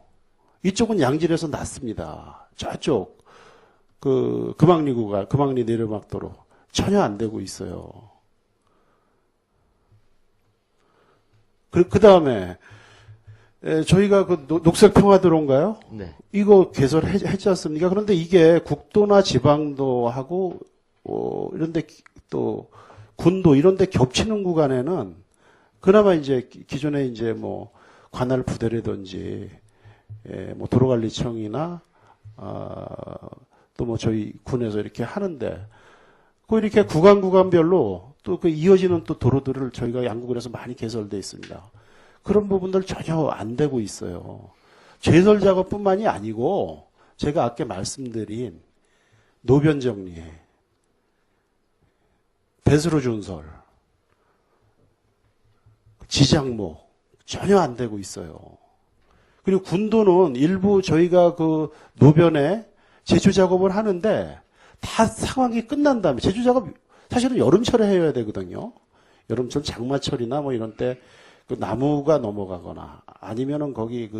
이쪽은 양질에서 낮습니다. 저쪽 금왕리 구간, 금왕리 내리막도로 전혀 안 되고 있어요. 그 다음에 저희가 그 녹색 평화도로인가요? 네. 이거 개설했지 않습니까? 그런데 이게 국도나 지방도 하고 이런데 또 군도 이런데 겹치는 구간에는 그나마 이제 기존에 이제 뭐 관할 부대라든지 뭐 도로관리청이나 또 뭐 저희 군에서 이렇게 하는데 그 이렇게 구간별로 또 그 이어지는 또 도로들을 저희가 양구군에서 많이 개설돼 있습니다. 그런 부분들 전혀 안 되고 있어요. 제설 작업뿐만이 아니고 제가 아까 말씀드린 노변 정리, 배수로 준설, 지장목 전혀 안 되고 있어요. 그리고 군도는 일부 저희가 그 노변에 제초 작업을 하는데 다 상황이 끝난 다음에 제초 작업 사실은 여름철에 해야 되거든요. 여름철 장마철이나 뭐 이런 때 그 나무가 넘어가거나 아니면은 거기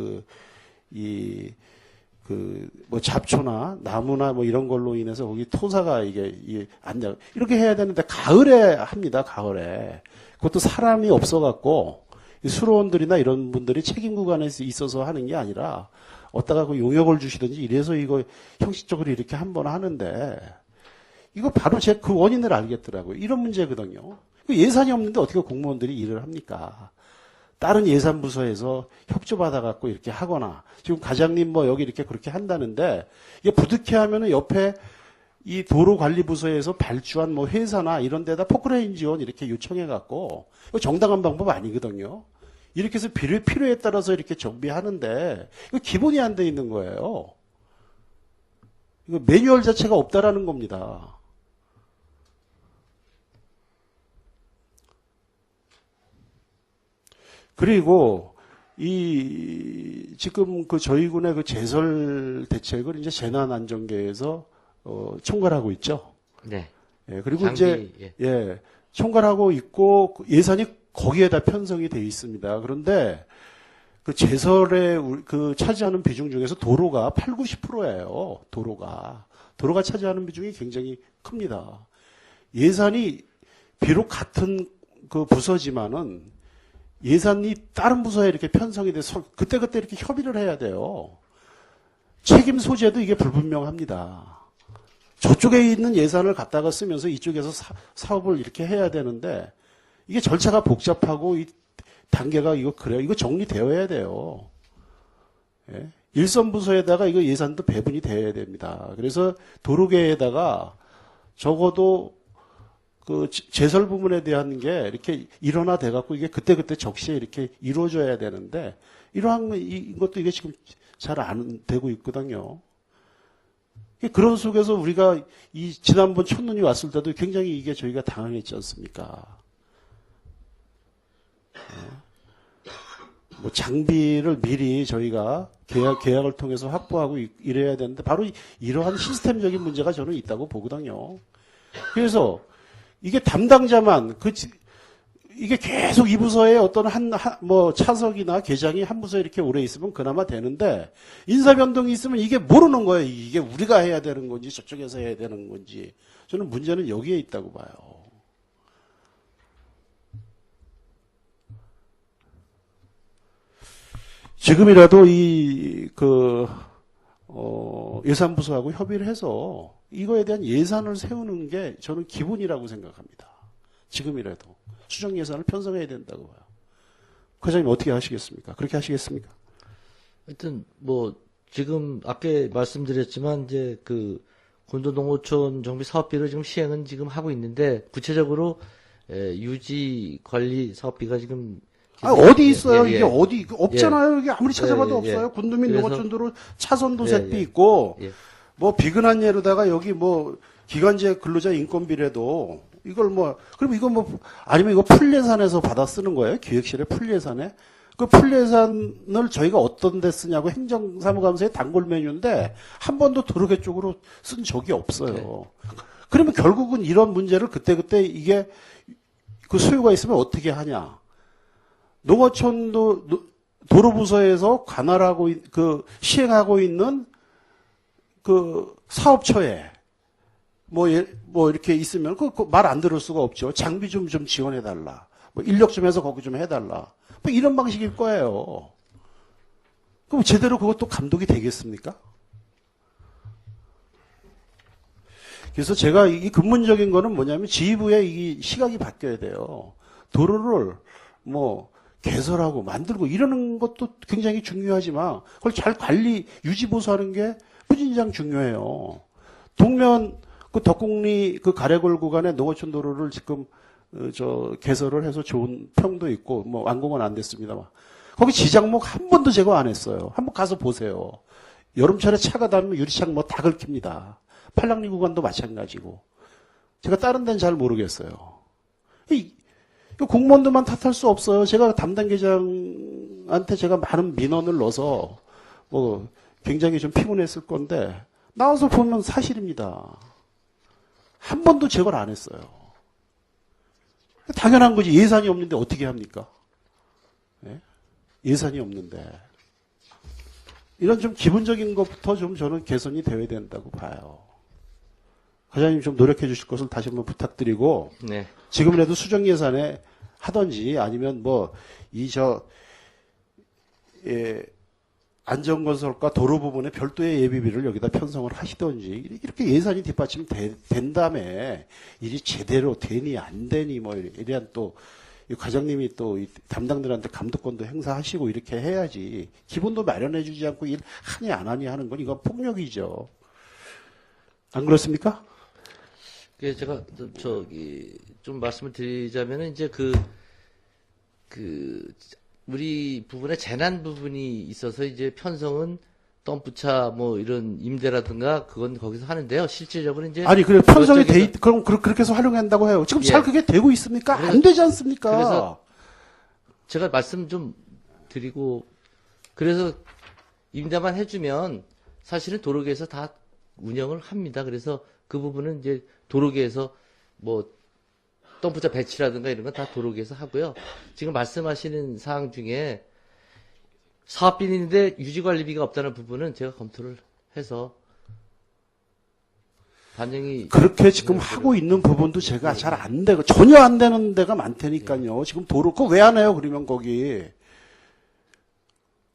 뭐 잡초나 나무나 뭐 이런 걸로 인해서 거기 토사가 이게 안 돼. 이렇게 해야 되는데 가을에 합니다. 가을에. 그것도 사람이 없어갖고 수로원들이나 이런 분들이 책임 구간에 있어서 하는 게 아니라 어디다가 그 용역을 주시든지 이래서 이거 형식적으로 이렇게 한번 하는데 이거 바로 제 그 원인을 알겠더라고요. 이런 문제거든요. 예산이 없는데 어떻게 공무원들이 일을 합니까? 다른 예산 부서에서 협조받아갖고 이렇게 하거나 지금 과장님 뭐 여기 이렇게 그렇게 한다는데 이게 부득해 하면은 옆에 이 도로관리부서에서 발주한 뭐 회사나 이런 데다 포크레인 지원 이렇게 요청해갖고 이거 정당한 방법 아니거든요. 이렇게 해서 필요에 따라서 이렇게 정비하는데 이거 기본이 안 돼 있는 거예요. 이거 매뉴얼 자체가 없다라는 겁니다. 그리고 지금 그 저희 군의 그 제설 대책을 이제 재난안전계에서 총괄하고 있죠. 네. 예, 그리고 장비, 이제 총괄하고 있고 예산이 거기에다 편성이 돼 있습니다. 그런데 그 제설에 그 차지하는 비중 중에서 도로가 80~90%예요. 도로가 차지하는 비중이 굉장히 큽니다. 예산이 비록 같은 그 부서지만은 예산이 다른 부서에 이렇게 편성이 돼서 그때그때 이렇게 협의를 해야 돼요. 책임 소재도 이게 불분명합니다. 저쪽에 있는 예산을 갖다가 쓰면서 이쪽에서 사업을 이렇게 해야 되는데 이게 절차가 복잡하고 이 단계가 이거 정리되어야 돼요. 예? 일선 부서에다가 이거 예산도 배분이 돼야 됩니다. 그래서 도로계에다가 적어도 그 제설 부분에 대한 게 이렇게 일원화돼 갖고 이게 그때그때 적시에 이렇게 이루어져야 되는데 이러한 이것도 이게 지금 잘 안 되고 있거든요. 그런 속에서 우리가 지난번 첫눈이 왔을 때도 굉장히 이게 저희가 당황했지 않습니까? 뭐 장비를 미리 저희가 계약을 통해서 확보하고 이래야 되는데 바로 이러한 시스템적인 문제가 저는 있다고 보거든요. 그래서 이게 담당자만 이게 계속 이 부서에 어떤 뭐 차석이나 계장이 한 부서에 이렇게 오래 있으면 그나마 되는데 인사 변동이 있으면 이게 모르는 거예요. 이게 우리가 해야 되는 건지 저쪽에서 해야 되는 건지 저는 문제는 여기에 있다고 봐요. 지금이라도 예산부서하고 협의를 해서 이거에 대한 예산을 세우는 게 저는 기본이라고 생각합니다. 지금이라도 수정 예산을 편성해야 된다고 봐요. 과장님 어떻게 하시겠습니까? 그렇게 하시겠습니까? 하여튼 뭐 지금 아까 말씀드렸지만 이제 그 군도농어촌 정비 사업비를 지금 시행은 지금 하고 있는데 구체적으로 유지 관리 사업비가 지금 어디 있어요? 예, 이게 어디 없잖아요. 이게 아무리 찾아봐도 예, 없어요. 군도 및 그래서- 농어촌도로 차선도 예, 셋비 예. 있고 예. 뭐 비근한 예로다가 여기 뭐 기간제 근로자 인건비라도 이걸 뭐 그럼 이거 뭐 아니면 이거 풀예산에서 받아 쓰는 거예요? 기획실의 풀예산에? 그 풀예산을 저희가 어떤 데 쓰냐고 행정사무감사의 단골 메뉴인데 한 번도 도로계 쪽으로 쓴 적이 없어요. 그러면 결국은 이런 문제를 그때그때 이게 그 소요가 있으면 어떻게 하냐? 농어촌도 도로부서에서 관할하고 시행하고 있는 그 사업처에 뭐 이렇게 있으면 말 안 들을 수가 없죠. 장비 좀 지원해 달라. 뭐 인력 좀 해서 거기 좀 해달라. 뭐 이런 방식일 거예요. 그럼 제대로 그것도 감독이 되겠습니까? 그래서 제가 이 근본적인 거는 뭐냐면 지휘부의 이 시각이 바뀌어야 돼요. 도로를 뭐 개설하고 만들고 이러는 것도 굉장히 중요하지만 그걸 잘 관리, 유지 보수하는 게 무진장 중요해요. 동면 그 덕곡리 그 가래골 구간의 농어촌 도로를 지금 개설을 해서 좋은 평도 있고 뭐 완공은 안 됐습니다만 거기 지장목 한 번도 제거 안 했어요. 한번 가서 보세요. 여름철에 차가 닿으면 유리창 뭐 다 긁힙니다. 팔랑리 구간도 마찬가지고. 제가 다른 데는 잘 모르겠어요. 공무원들만 탓할 수 없어요. 제가 담당 계장한테 제가 많은 민원을 넣어서 뭐 굉장히 좀 피곤했을 건데 나와서 보면 사실입니다. 한 번도 제거를 안 했어요. 당연한 거지. 예산이 없는데 어떻게 합니까? 예? 예산이 없는데. 이런 좀 기본적인 것부터 좀 저는 개선이 되어야 된다고 봐요. 과장님 좀 노력해 주실 것을 다시 한번 부탁드리고, 네. 지금이라도 수정 예산에 하든지 아니면 뭐, 안전건설과 도로 부분에 별도의 예비비를 여기다 편성을 하시든지, 이렇게 예산이 뒷받침된 다음에 일이 제대로 되니 안 되니 뭐, 이래한 또, 과장님이 또 담당들한테 감독권도 행사하시고 이렇게 해야지 기본도 마련해 주지 않고 일 하니 안 하니 하는 건 이건 폭력이죠. 안 그렇습니까? 제가 좀 말씀을 드리자면은 이제 우리 부분에 재난 부분이 있어서 이제 편성은 덤프차 뭐 이런 임대라든가 그건 거기서 하는데요. 실질적으로 이제 아니 그래 편성이 그쪽에서 그럼 그렇게 해서 활용한다고 해요. 지금 예. 잘 그게 되고 있습니까? 안 되지 않습니까? 그래서 제가 말씀 좀 드리고 그래서 임대만 해주면 사실은 도로계에서 다 운영을 합니다. 그래서 그 부분은 이제 도로계에서 뭐 덤프차 배치라든가 이런 건 다 도로계에서 하고요. 지금 말씀하시는 사항 중에 사업비인데 유지관리비가 없다는 부분은 제가 검토를 해서 반영이 그렇게 지금 하고 있는 부분도 제가 잘 안 되고 전혀 안 되는 데가 많다니까요. 지금 도로 그거 왜 안 해요? 그러면 거기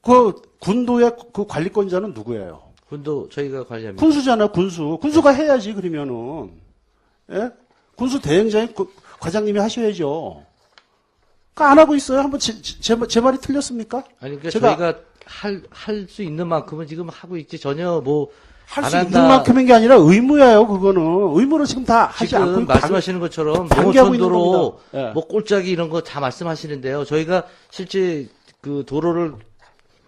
그 군도의 그 관리권자는 누구예요? 군도 저희가 관리합니다. 군수잖아요. 군수가 해야지 그러면은 예? 군수 대행장이 과장님이 하셔야죠. 안 하고 있어요. 한번 제 말이 틀렸습니까? 아니 그러니까 제가 저희가 할 수 있는 만큼은 지금 하고 있지 전혀 뭐 할 안 수 있는 한다. 만큼인 게 아니라 의무예요. 그거는 의무를 지금 다 하지 지금 않고 말씀하시는 것처럼 방기하고 있는 농어촌도로 겁니다. 예. 뭐 꼴짜기 이런 거 다 말씀하시는데요. 저희가 실제 그 도로를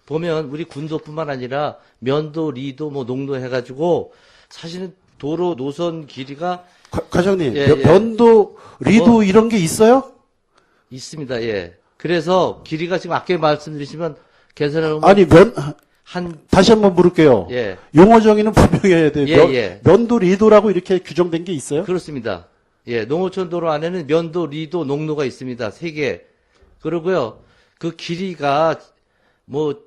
보면 우리 군도뿐만 아니라 면도, 리도, 뭐 농도 해가지고 사실은 도로 노선 길이가 과장님 예, 예. 면도 리도 이런 게 있어요? 있습니다. 예. 그래서 길이가 지금 아까 말씀드리시면 개선을 아니 한 다시 한번 물을게요. 예. 용어 정의는 분명해야 돼요. 예. 면도 리도라고 이렇게 규정된 게 있어요? 그렇습니다. 예, 농어촌 도로 안에는 면도, 리도, 농로가 있습니다. 3개. 그러고요. 그 길이가 뭐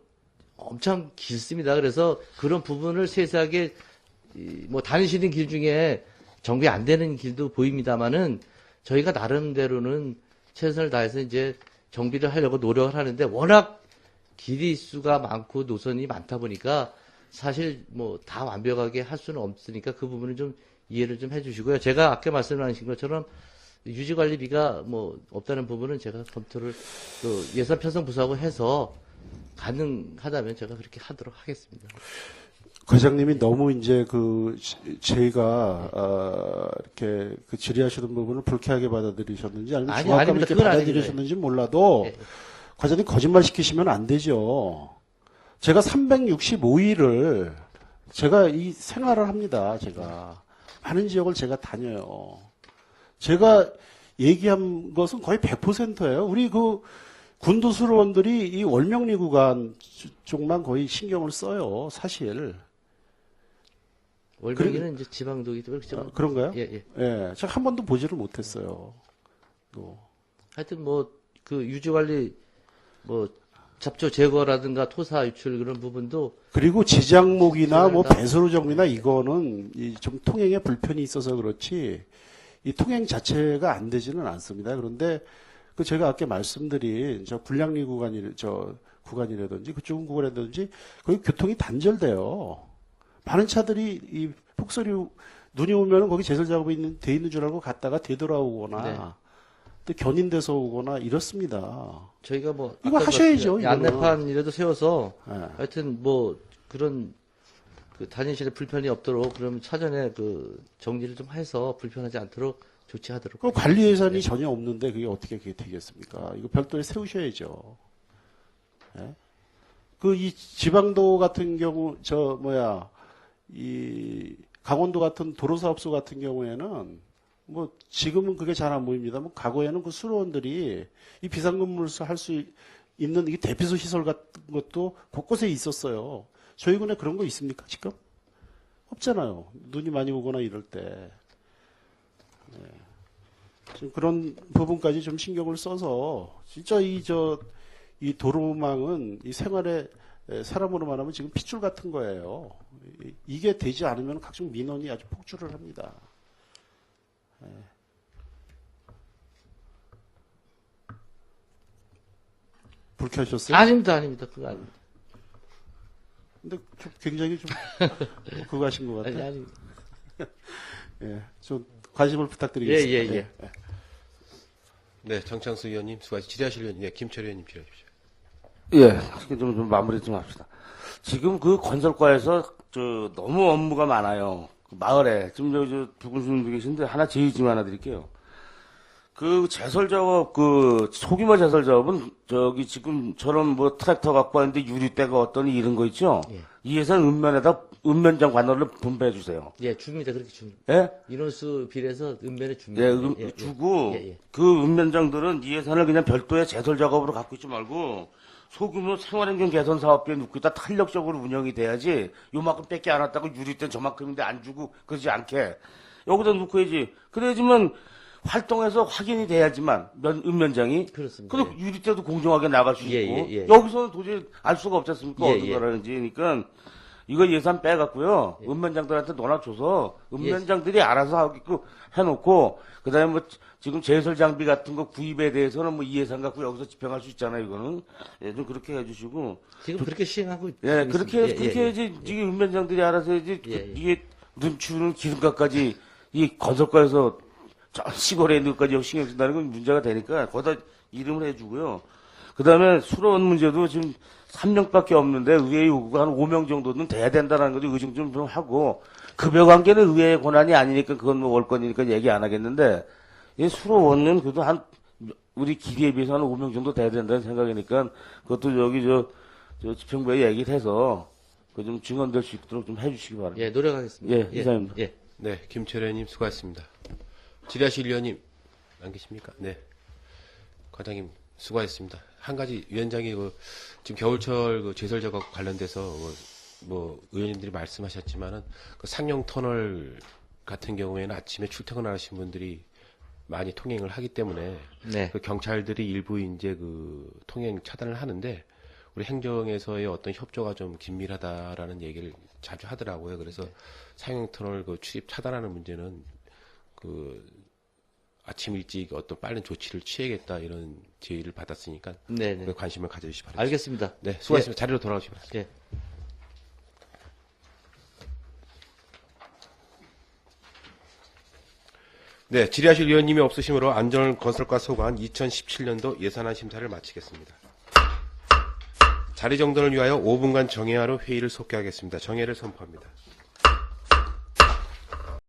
엄청 길습니다. 그래서 그런 부분을 세세하게 뭐 다니시는 길 중에 정비 안 되는 길도 보입니다만은 저희가 나름대로는 최선을 다해서 이제 정비를 하려고 노력을 하는데 워낙 길이 수가 많고 노선이 많다 보니까 사실 뭐 다 완벽하게 할 수는 없으니까 그 부분은 좀 이해를 좀 해주시고요. 제가 아까 말씀하신 것처럼 유지관리비가 뭐 없다는 부분은 제가 검토를 또 예산 편성 부서하고 해서 가능하다면 제가 그렇게 하도록 하겠습니다. 과장님이 너무 이제 저희가 이렇게 질의하시는 부분을 불쾌하게 받아들이셨는지 아니면 아니, 중압감 아닙니다. 있게 그건 받아들이셨는지 몰라도 예. 과장님 거짓말 시키시면 안 되죠. 제가 365일을 제가 이 생활을 합니다. 제가 많은 지역을 제가 다녀요. 제가 얘기한 것은 거의 100%예요. 우리 군도 수로원들이 이 월명리 구간 쪽만 거의 신경을 써요. 사실. 월명리는 이제 지방도기 때문에 그렇죠. 그런가요? 예. 예. 제가 한 번도 보지를 못했어요. 하여튼 뭐 그 유지관리 뭐 잡초 제거라든가 토사 유출 그런 부분도 그리고 지장목이나 뭐 다- 배수로 정비나 이거는 좀 통행에 불편이 있어서 그렇지 이 통행 자체가 안 되지는 않습니다. 그런데 제가 아까 말씀드린 저 군량리 구간이 구간이라든지 그쪽 구간이라든지 거기 교통이 단절돼요. 많은 차들이 이 폭설이 눈이 오면은 거기 제설 작업이 돼 있는 줄 알고 갔다가 되돌아오거나 네. 또 견인돼서 오거나 이렇습니다. 저희가 뭐 이거 아까 하셔야죠, 그 이거는. 안내판이라도 세워서 예. 하여튼 뭐 그런 그 다니시는 불편이 없도록 그러면 사전에 그 정리를 좀 해서 불편하지 않도록 조치하도록. 그 관리 예산이 전혀 없는데 그게 어떻게 그게 되겠습니까? 이거 별도에 세우셔야죠. 예? 그 이 지방도 같은 경우 이 강원도 같은 도로사업소 같은 경우에는 뭐 지금은 그게 잘 안 보입니다만 과거에는 그 수로원들이 이 비상근무를 할 수 있는 이 대피소 시설 같은 것도 곳곳에 있었어요. 저희 군에 그런 거 있습니까 지금? 없잖아요. 눈이 많이 오거나 이럴 때. 지금 그런 부분까지 좀 신경을 써서 진짜 이 도로망은 이 생활에 사람으로 말하면 지금 핏줄 같은 거예요. 이게 되지 않으면 각종 민원이 아주 폭주를 합니다. 불 켜셨어요? 아닙니다. 그거 아닙니다. 근데 좀 굉장히 좀 그거 하신 것 같아요. 아니. 예, 좀 관심을 부탁드리겠습니다. 예. 네, 정창수 의원님 수고하셨습니다. 질의하실 의원님, 네, 김철 의원님 질의해 주십시오. 예, 좀 마무리 좀 합시다. 지금 그 건설과에서 너무 업무가 많아요. 그 마을에 지금 붉은 주민들 계신데 하나 제의 좀 하나 드릴게요. 그 제설 작업, 그 소규모 제설 작업은 지금처럼 뭐 트랙터 갖고 왔는데 유리대가 어떠니 이런 거 있죠? 예. 이 예산 읍면장 관할을 분배해 주세요. 예, 줍니다. 그렇게 줍니다. 예? 인원수 비례해서 은면에 줍니다. 예, 주고 예. 그 읍면장들은 이 예산을 그냥 별도의 제설 작업으로 갖고 있지 말고 소규모 생활환경 개선 사업비에 넣고 있다 탄력적으로 운영이 돼야지 요만큼 뺏기 안 왔다고 유리대 저만큼인데 안 주고 그러지 않게 여기다 놓고 해야지. 그래야지만 활동해서 확인이 돼야지만 읍면장이 그렇습니다. 근데 유리대도 공정하게 나갈 수 예, 있고 예. 여기서는 도저히 알 수가 없지 않습니까? 예, 어떤 예. 거라는지. 그러니까 이거 예산 빼갖고요. 읍면장들한테 논아줘서 읍면장들이 알아서 하게끔 해놓고 그다음에 뭐 지금 제설 장비 같은 거 구입에 대해서는 뭐 이 예산 갖고 여기서 집행할 수 있잖아요. 이거는 좀 그렇게 해주시고 지금 그렇게 시행하고 예 있습니다. 그렇게 해야지 이게 읍면장들이 알아서 해야지 이게 눈치는 기름값까지 이 건설과에서 저 시골에 있는 것까지 신경 쓴다는 건 문제가 되니까 거기다 이름을 해주고요. 그 다음에 수로원 문제도 지금 3명밖에 없는데 의회 요구가 한 5명 정도는 돼야 된다는 거죠. 의정 좀 하고 급여 관계는 의회의 권한이 아니니까 그건 뭐 월권이니까 얘기 안 하겠는데 이 수로원은 그래도 우리 기대에 비해서 한 5명 정도 돼야 된다는 생각이니까 그것도 여기 저 집행부에 얘기를 해서 그 좀 증언될 수 있도록 좀 해주시기 바랍니다. 예, 노력하겠습니다. 예, 이상입니다. 예. 네, 김철 의원님 수고하셨습니다. 질의하실 의원님 안 계십니까? 네, 과장님 수고하셨습니다. 한 가지 위원장이 지금 겨울철 제설 작업 관련돼서 뭐 의원님들이 말씀하셨지만은 그 상용 터널 같은 경우에는 아침에 출퇴근하시는 분들이 많이 통행을 하기 때문에 네. 그 경찰들이 일부 이제 그 통행 차단을 하는데 우리 행정에서의 어떤 협조가 좀 긴밀하다라는 얘기를 자주 하더라고요. 그래서 상용 터널 출입 차단하는 문제는 아침 일찍 어떤 빠른 조치를 취하겠다 이런 제의를 받았으니까 네네. 관심을 가져주시기 바랍니다. 알겠습니다. 네, 수고하셨습니다. 자리로 돌아오시기 바랍니다. 예. 네, 질의하실 의원님이 없으시므로 안전건설과 소관 2017년도 예산안 심사를 마치겠습니다. 자리 정돈을 위하여 5분간 정회하로 회의를 속개하겠습니다. 정회를 선포합니다.